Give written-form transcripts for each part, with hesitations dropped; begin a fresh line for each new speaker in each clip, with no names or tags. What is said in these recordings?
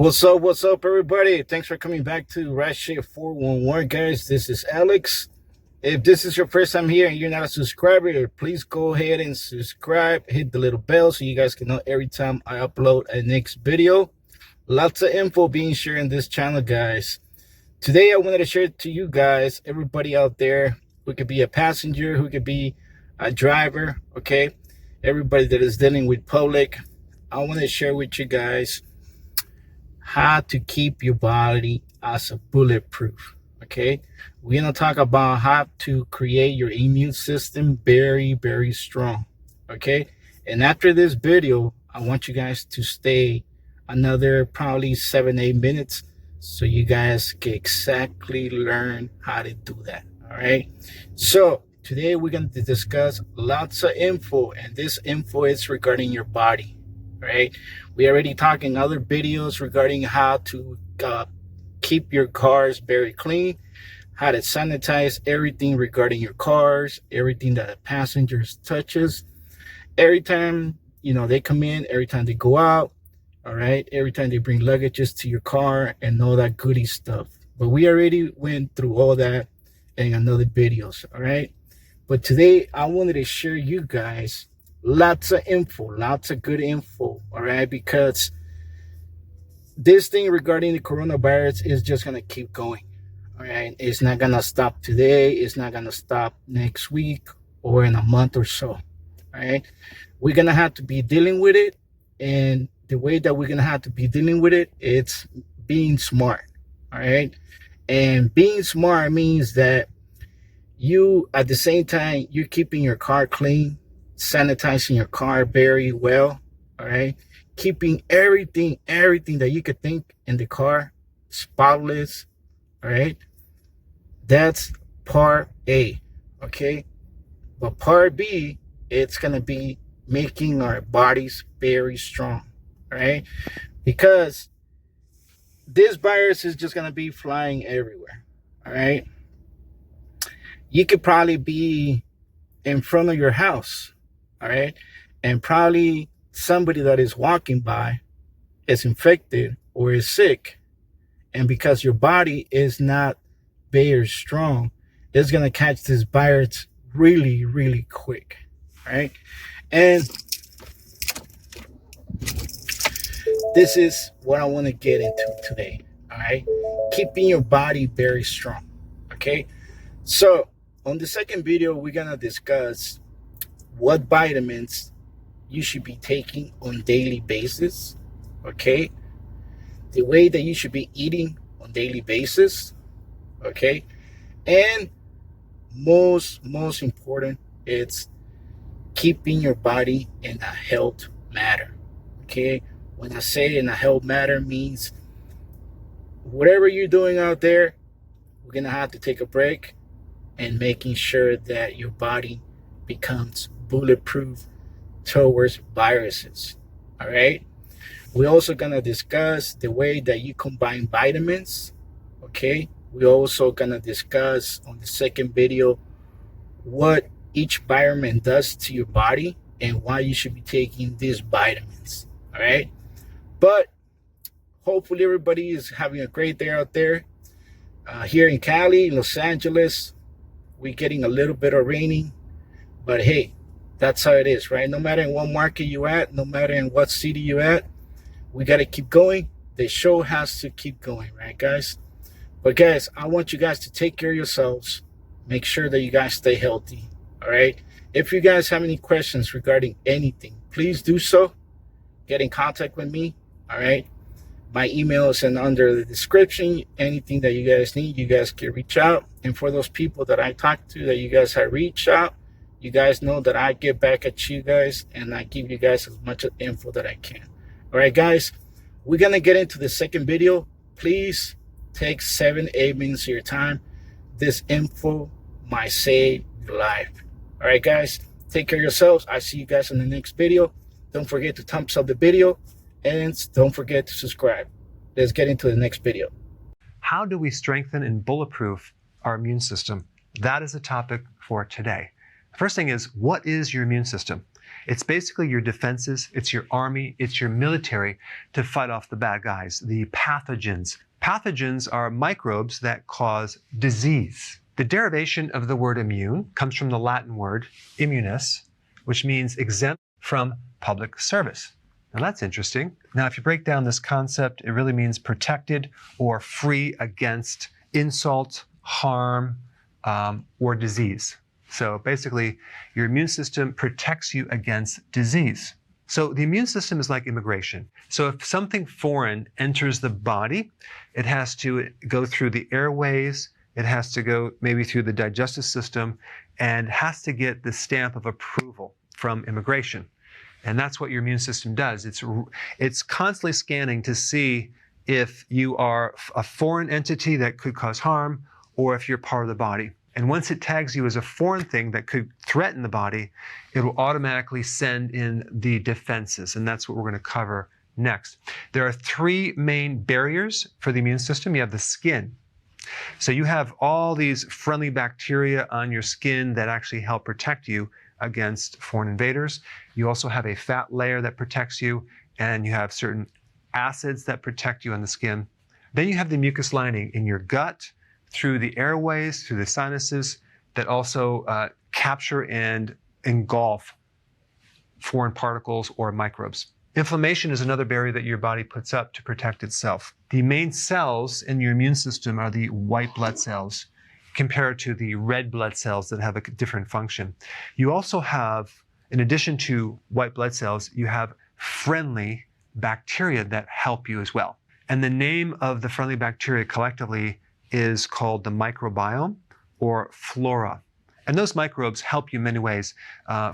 What's up, everybody? Thanks for coming back to Ratchet 411, guys. This is Alex. If this is your first time here and you're not a subscriber, please go ahead and subscribe. Hit the little bell so you guys can know every time I upload a next video. Lots of info being shared in this channel, guys. Today, I wanted to share to you guys, everybody out there who could be a passenger, who could be a driver, okay? Everybody that is dealing with public. I want to share with you guys how to keep your body as a bulletproof. Okay, we're gonna talk about how to create your immune system very strong. Okay, and after this video, I want you guys to stay another probably 7-8 minutes so you guys can exactly learn how to do that. All right, so today we're going to discuss lots of info, and this info is regarding your body. Right, we already talked in other videos regarding how to keep your cars very clean, how to sanitize everything regarding your cars, everything that the passengers touches, every time they come in, every time they go out. All right, every time they bring luggages to your car and all that goody stuff. But we already went through all that in another videos. All right, but today I wanted to share you guys lots of info, lots of good info, all right? Because this thing regarding the coronavirus is just going to keep going, all right? It's not going to stop today. It's not going to stop next week or in a month or so, all right? We're going to have to be dealing with it. And the way that we're going to have to be dealing with it, it's being smart, all right? And being smart means that you, at the same time, you're keeping your car clean, sanitizing your car very well, all right? Keeping everything that you could think in the car spotless, all right? That's part A, okay? But part B, it's going to be making our bodies very strong, all right? Because this virus is just going to be flying everywhere, all right? You could probably be in front of your house, all right, and probably somebody that is walking by is infected or is sick, and because your body is not very strong, it's going to catch this virus really quick, right? And this is what I want to get into today, all right? Keeping your body very strong, okay? So on the second video, we're going to discuss what vitamins you should be taking on daily basis, okay? The way that you should be eating on daily basis, okay? And most important, it's keeping your body in a health matter, okay? When I say in a health matter, means whatever you're doing out there, we're gonna have to take a break and making sure that your body becomes bulletproof towards viruses, all right? We're also gonna discuss the way that you combine vitamins, okay? We're also gonna discuss on the second video what each vitamin does to your body and why you should be taking these vitamins, all right? But hopefully everybody is having a great day out there. Here in Cali, Los Angeles, we're getting a little bit of raining, but hey, that's how it is, right? No matter in what market you at, no matter in what city you at, we got to keep going. The show has to keep going, right, guys? But guys, I want you guys to take care of yourselves. Make sure that you guys stay healthy, all right? If you guys have any questions regarding anything, please do so. Get in contact with me, all right? My email is under the description. Anything that you guys need, you guys can reach out. And for those people that I talked to that you guys have reached out, you guys know that I get back at you guys and I give you guys as much info that I can. All right, guys, we're going to get into the second video. Please take 7-8 minutes of your time. This info might save your life. All right, guys, take care of yourselves. I see you guys in the next video. Don't forget to thumbs up the video and don't forget to subscribe. Let's get into the next video.
How do we strengthen and bulletproof our immune system? That is the topic for today. The first thing is, what is your immune system? It's basically your defenses, it's your army, it's your military to fight off the bad guys, the pathogens. Pathogens are microbes that cause disease. The derivation of the word immune comes from the Latin word immunis, which means exempt from public service. Now that's interesting. Now, if you break down this concept, it really means protected or free against insult, harm, or disease. So basically, your immune system protects you against disease. So the immune system is like immigration. So if something foreign enters the body, it has to go through the airways, it has to go maybe through the digestive system, and has to get the stamp of approval from immigration. And that's what your immune system does. It's constantly scanning to see if you are a foreign entity that could cause harm or if you're part of the body. And once it tags you as a foreign thing that could threaten the body, it will automatically send in the defenses. And that's what we're going to cover next. There are three main barriers for the immune system. You have the skin. So you have all these friendly bacteria on your skin that actually help protect you against foreign invaders. You also have a fat layer that protects you, and you have certain acids that protect you on the skin. Then you have the mucus lining in your gut, through the airways, through the sinuses, that also capture and engulf foreign particles or microbes. Inflammation is another barrier that your body puts up to protect itself. The main cells in your immune system are the white blood cells, compared to the red blood cells that have a different function. You also have, in addition to white blood cells, you have friendly bacteria that help you as well. And the name of the friendly bacteria collectively is called the microbiome or flora. And those microbes help you in many ways,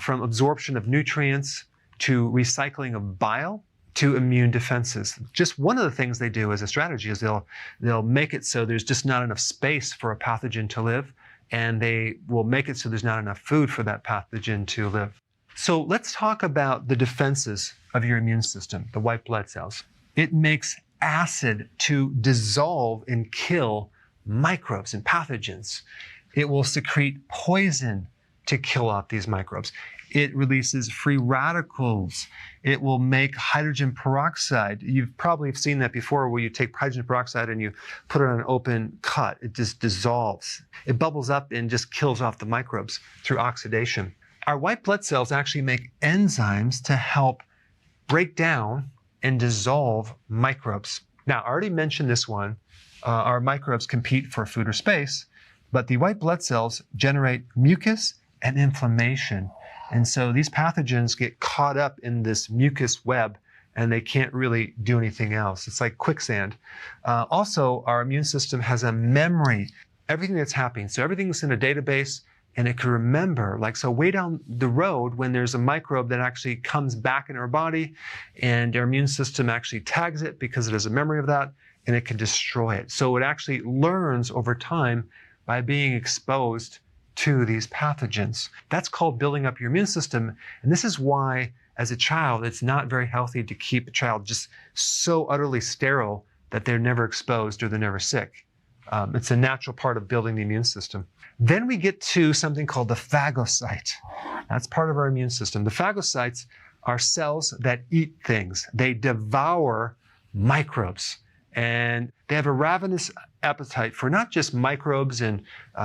from absorption of nutrients to recycling of bile to immune defenses. Just one of the things they do as a strategy is they'll make it so there's just not enough space for a pathogen to live, and they will make it so there's not enough food for that pathogen to live. So let's talk about the defenses of your immune system, the white blood cells. It makes acid to dissolve and kill microbes and pathogens. It will secrete poison to kill off these microbes. It releases free radicals. It will make hydrogen peroxide. You've probably seen that before, where you take hydrogen peroxide and you put it on an open cut. It just dissolves. It bubbles up and just kills off the microbes through oxidation. Our white blood cells actually make enzymes to help break down and dissolve microbes. Now, I already mentioned this one. Our microbes compete for food or space, but the white blood cells generate mucus and inflammation. And so these pathogens get caught up in this mucus web, and they can't really do anything else. It's like quicksand. Also, our immune system has a memory, everything that's happening. So everything's in a database, and it can remember, like, so way down the road when there's a microbe that actually comes back in our body, and our immune system actually tags it because it has a memory of that, and it can destroy it. So it actually learns over time by being exposed to these pathogens. That's called building up your immune system. And this is why, as a child, it's not very healthy to keep a child just so utterly sterile that they're never exposed or they're never sick. It's a natural part of building the immune system. Then we get to something called the phagocyte. That's part of our immune system. The phagocytes are cells that eat things. They devour microbes. And they have a ravenous appetite for not just microbes and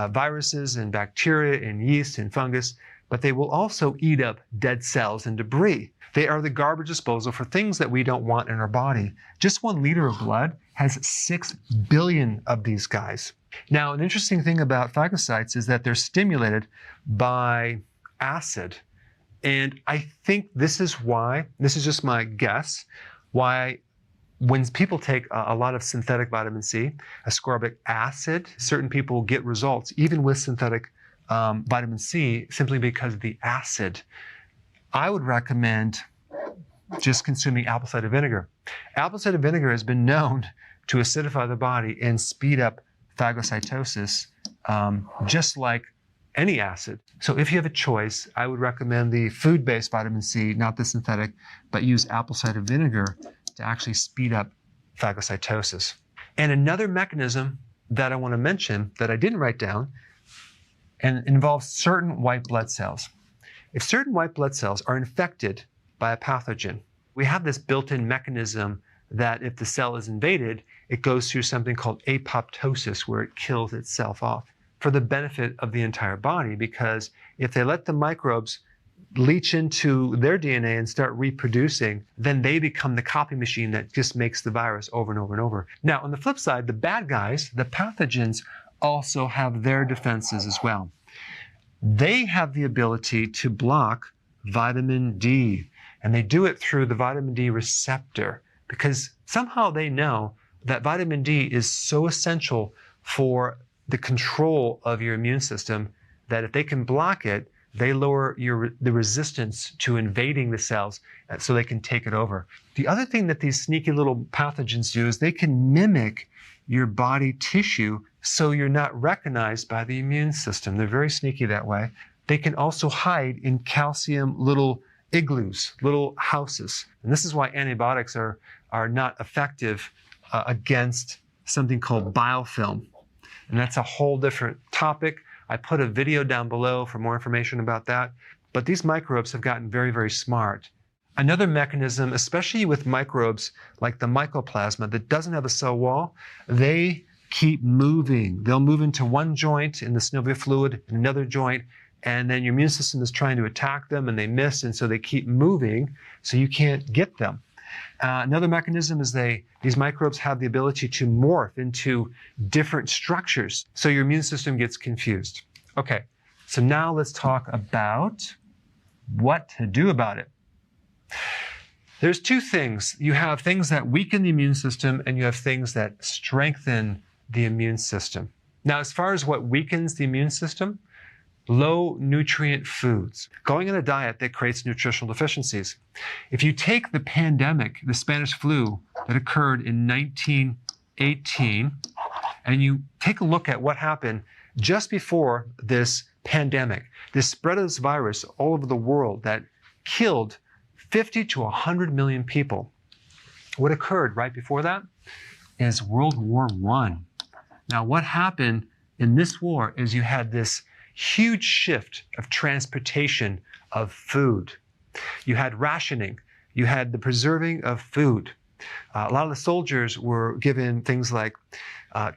viruses and bacteria and yeast and fungus, but they will also eat up dead cells and debris. They are the garbage disposal for things that we don't want in our body. Just 1 liter of blood has 6 billion of these guys. Now, an interesting thing about phagocytes is that they're stimulated by acid. And I think this is why, this is just my guess, why when people take a lot of synthetic vitamin C, ascorbic acid, certain people get results, even with synthetic vitamin C, simply because of the acid. I would recommend just consuming apple cider vinegar. Apple cider vinegar has been known to acidify the body and speed up phagocytosis, just like any acid. So if you have a choice, I would recommend the food-based vitamin C, not the synthetic, but use apple cider vinegar to actually speed up phagocytosis. And another mechanism that I want to mention that I didn't write down and involves certain white blood cells. If certain white blood cells are infected by a pathogen, we have this built-in mechanism that if the cell is invaded, it goes through something called apoptosis, where it kills itself off for the benefit of the entire body, because if they let the microbes leach into their DNA and start reproducing, then they become the copy machine that just makes the virus over and over and over. Now, on the flip side, the bad guys, the pathogens, also have their defenses as well. They have the ability to block vitamin D, and they do it through the vitamin D receptor, because somehow they know that vitamin D is so essential for the control of your immune system that if they can block it, they lower the resistance to invading the cells so they can take it over. The other thing that these sneaky little pathogens do is they can mimic your body tissue so you're not recognized by the immune system. They're very sneaky that way. They can also hide in calcium little igloos, little houses. And this is why antibiotics are not effective against something called biofilm. And that's a whole different topic. I put a video down below for more information about that. But these microbes have gotten very, very smart. Another mechanism, especially with microbes like the mycoplasma that doesn't have a cell wall, they keep moving. They'll move into one joint in the synovial fluid, another joint, and then your immune system is trying to attack them and they miss, and so they keep moving so you can't get them. Another mechanism is these microbes have the ability to morph into different structures, so your immune system gets confused. Okay, so now let's talk about what to do about it. There's two things. You have things that weaken the immune system, and you have things that strengthen the immune system. Now, as far as what weakens the immune system, low nutrient foods, going on a diet that creates nutritional deficiencies. If you take the pandemic, the Spanish flu that occurred in 1918, and you take a look at what happened just before this pandemic, this spread of this virus all over the world that killed 50 to 100 million people. What occurred right before that is World War I. Now, what happened in this war is you had this huge shift of transportation of food. You had rationing. You had the preserving of food. A lot of the soldiers were given things like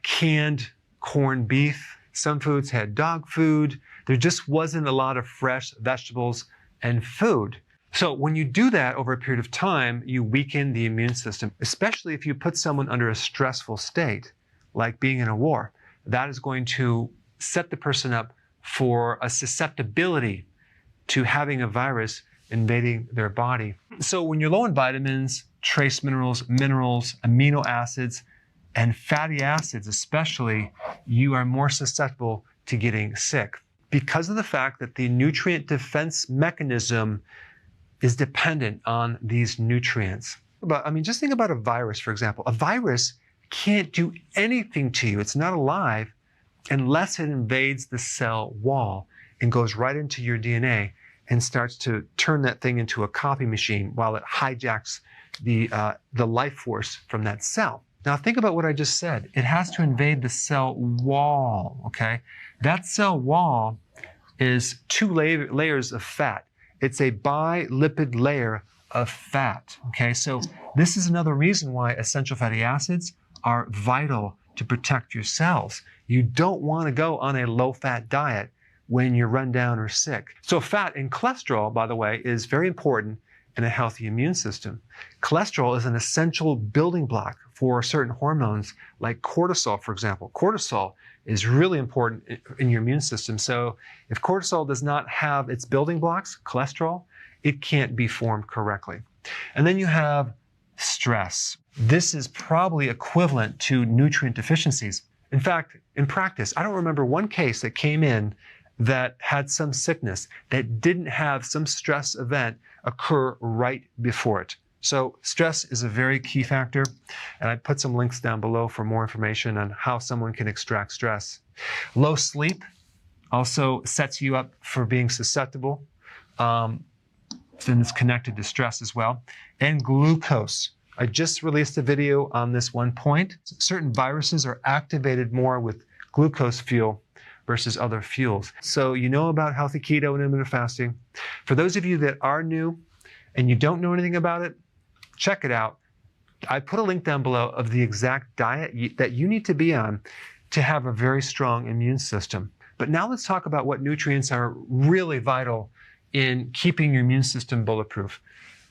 canned corned beef. Some foods had dog food. There just wasn't a lot of fresh vegetables and food. So when you do that over a period of time, you weaken the immune system, especially if you put someone under a stressful state, like being in a war. That is going to set the person up for a susceptibility to having a virus invading their body. So when you're low in vitamins, trace minerals, amino acids, and fatty acids especially, you are more susceptible to getting sick because of the fact that the nutrient defense mechanism is dependent on these nutrients. Just think about a virus, for example. A virus can't do anything to you. It's not alive unless it invades the cell wall and goes right into your DNA and starts to turn that thing into a copy machine while it hijacks the life force from that cell. Now think about what I just said. It has to invade the cell wall, okay? That cell wall is two layers of fat. It's a bilipid layer of fat, okay? So this is another reason why essential fatty acids are vital to protect your cells. You don't want to go on a low-fat diet when you're run down or sick. So fat and cholesterol, by the way, is very important in a healthy immune system. Cholesterol is an essential building block for certain hormones like cortisol, for example. Cortisol is really important in your immune system. So if cortisol does not have its building blocks, cholesterol, it can't be formed correctly. And then you have stress. This is probably equivalent to nutrient deficiencies. In fact, in practice, I don't remember one case that came in that had some sickness that didn't have some stress event occur right before it. So stress is a very key factor, and I put some links down below for more information on how someone can extract stress. Low sleep also sets you up for being susceptible, and it's connected to stress as well. And glucose. I just released a video on this one point. Certain viruses are activated more with glucose fuel versus other fuels. So you know about healthy keto and intermittent fasting. For those of you that are new and you don't know anything about it, check it out. I put a link down below of the exact diet that you need to be on to have a very strong immune system. But now let's talk about what nutrients are really vital in keeping your immune system bulletproof.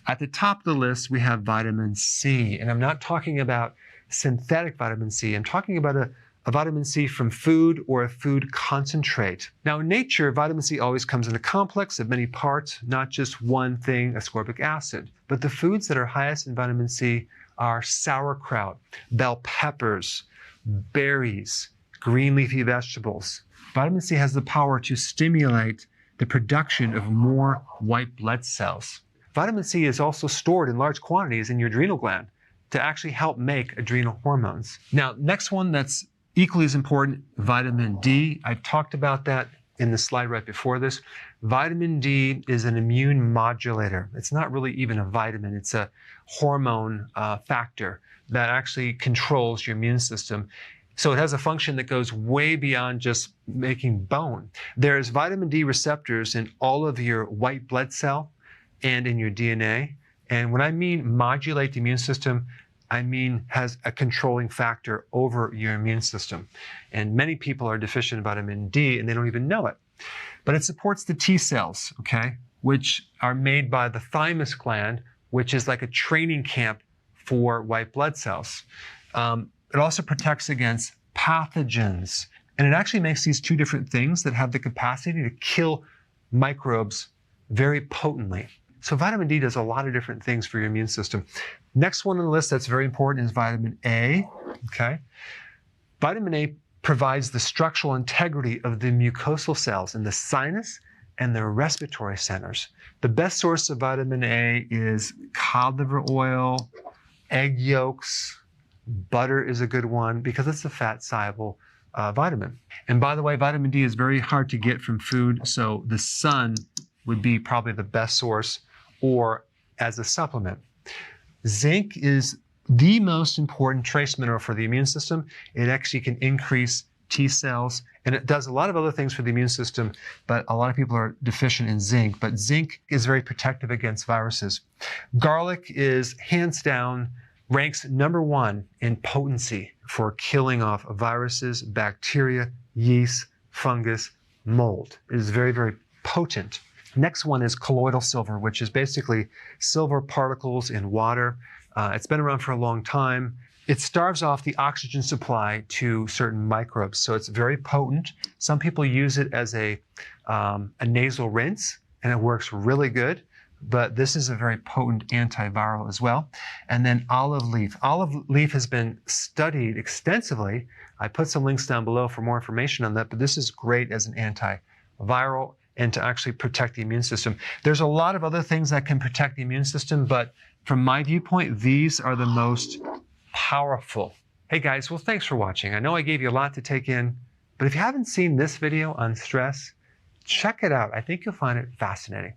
At the top of the list, we have vitamin C. And I'm not talking about synthetic vitamin C. I'm talking about a vitamin C from food or a food concentrate. Now, in nature, vitamin C always comes in a complex of many parts, not just one thing, ascorbic acid. But the foods that are highest in vitamin C are sauerkraut, bell peppers, berries, green leafy vegetables. Vitamin C has the power to stimulate the production of more white blood cells. Vitamin C is also stored in large quantities in your adrenal gland to actually help make adrenal hormones. Now, next one that's equally as important, vitamin D. I talked about that in the slide right before this. Vitamin D is an immune modulator. It's not really even a vitamin. It's a hormone factor that actually controls your immune system. So it has a function that goes way beyond just making bone. There's vitamin D receptors in all of your white blood cell and in your DNA. And when I mean modulate the immune system, I mean has a controlling factor over your immune system. And many people are deficient in vitamin D and they don't even know it. But it supports the T cells, okay, which are made by the thymus gland, which is like a training camp for white blood cells. It also protects against pathogens. And it actually makes these two different things that have the capacity to kill microbes very potently. So vitamin D does a lot of different things for your immune system. Next one on the list that's very important is vitamin A, okay? Vitamin A provides the structural integrity of the mucosal cells in the sinus and the respiratory centers. The best source of vitamin A is cod liver oil, egg yolks, butter is a good one because it's a fat-soluble vitamin. And by the way, vitamin D is very hard to get from food, so the sun would be probably the best source or as a supplement. Zinc is the most important trace mineral for the immune system. It actually can increase T cells, and it does a lot of other things for the immune system, but a lot of people are deficient in zinc. But zinc is very protective against viruses. Garlic is hands down ranks #1 in potency for killing off viruses, bacteria, yeast, fungus, mold. It is very, very potent. Next one is colloidal silver, which is basically silver particles in water. It's been around for a long time. It starves off the oxygen supply to certain microbes, so it's very potent. Some people use it as a nasal rinse, and it works really good. But this is a very potent antiviral as well. And then olive leaf. Olive leaf has been studied extensively. I put some links down below for more information on that, but this is great as an antiviral and to actually protect the immune system. There's a lot of other things that can protect the immune system, but from my viewpoint, these are the most powerful. Hey guys, well, thanks for watching. I know I gave you a lot to take in, but if you haven't seen this video on stress, check it out. I think you'll find it fascinating.